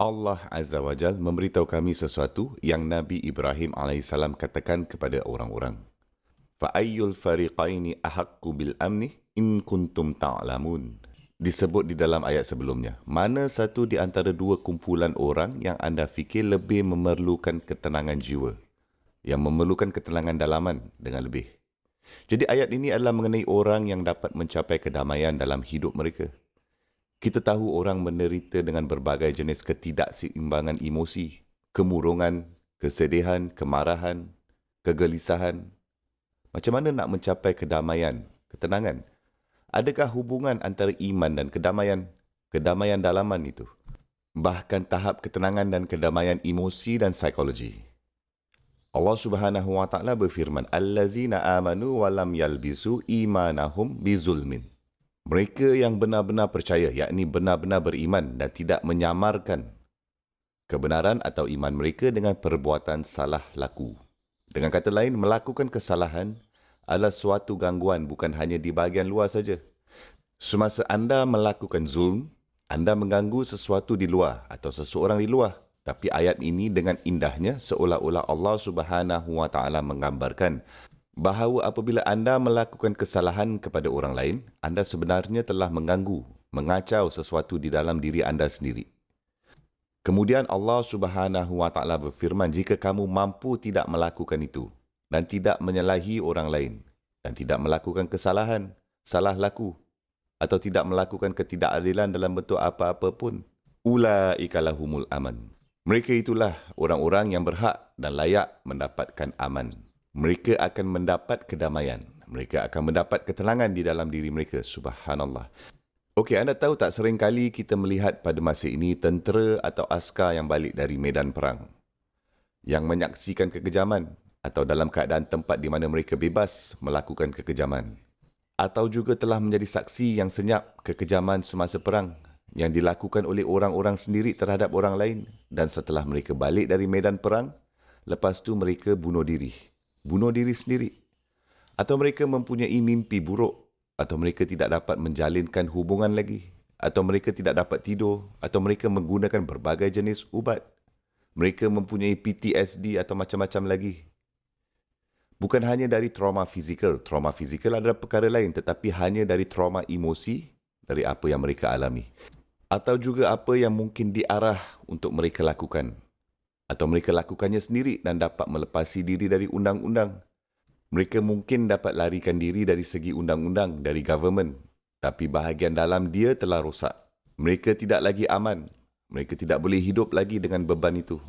Allah Azza wa Jal memberitahu kami sesuatu yang Nabi Ibrahim alaihissalam katakan kepada orang-orang. Fa'ayyul fariqaini ahaqqu bil amni in kuntum ta'lamun. Disebut di dalam ayat sebelumnya. Mana satu di antara dua kumpulan orang yang anda fikir lebih memerlukan ketenangan jiwa? Yang memerlukan ketenangan dalaman dengan lebih. Jadi ayat ini adalah mengenai orang yang dapat mencapai kedamaian dalam hidup mereka. Kita tahu orang menderita dengan berbagai jenis ketidakseimbangan emosi, kemurungan, kesedihan, kemarahan, kegelisahan. Macam mana nak mencapai kedamaian, ketenangan? Adakah hubungan antara iman dan kedamaian dalaman itu? Bahkan tahap ketenangan dan kedamaian emosi dan psikologi. Allah Subhanahu wa taala berfirman, "Allazina amanu wa lam yalbisu imanahum bizulmin." Mereka yang benar-benar percaya, yakni benar-benar beriman dan tidak menyamarkan kebenaran atau iman mereka dengan perbuatan salah laku. Dengan kata lain, melakukan kesalahan adalah suatu gangguan bukan hanya di bahagian luar saja. Semasa anda melakukan zulm, anda mengganggu sesuatu di luar atau seseorang di luar. Tapi ayat ini dengan indahnya seolah-olah Allah Subhanahu wa taala menggambarkan bahawa apabila anda melakukan kesalahan kepada orang lain, anda sebenarnya telah mengganggu, mengacau sesuatu di dalam diri anda sendiri. Kemudian Allah Subhanahu wa taala berfirman, jika kamu mampu tidak melakukan itu dan tidak menyalahi orang lain dan tidak melakukan kesalahan, salah laku atau tidak melakukan ketidakadilan dalam bentuk apa-apa pun, ulaika lahumul aman. Mereka itulah orang-orang yang berhak dan layak mendapatkan aman. Mereka akan mendapat kedamaian. Mereka akan mendapat ketenangan di dalam diri mereka. Subhanallah. Okey, anda tahu tak sering kali kita melihat pada masa ini tentera atau askar yang balik dari medan perang, yang menyaksikan kekejaman atau dalam keadaan tempat di mana mereka bebas melakukan kekejaman. Atau juga telah menjadi saksi yang senyap kekejaman semasa perang yang dilakukan oleh orang-orang sendiri terhadap orang lain. Dan setelah mereka balik dari medan perang, lepas tu mereka bunuh diri sendiri. Atau mereka mempunyai mimpi buruk, atau mereka tidak dapat menjalinkan hubungan lagi, atau mereka tidak dapat tidur, atau mereka menggunakan berbagai jenis ubat. Mereka mempunyai PTSD atau macam-macam lagi. Bukan hanya dari trauma fizikal adalah perkara lain, tetapi hanya dari trauma emosi dari apa yang mereka alami. Atau juga apa yang mungkin diarah untuk mereka lakukan. Atau mereka lakukannya sendiri dan dapat melepasi diri dari undang-undang. Mereka mungkin dapat larikan diri dari segi undang-undang, dari government. Tapi bahagian dalam dia telah rosak. Mereka tidak lagi aman. Mereka tidak boleh hidup lagi dengan beban itu.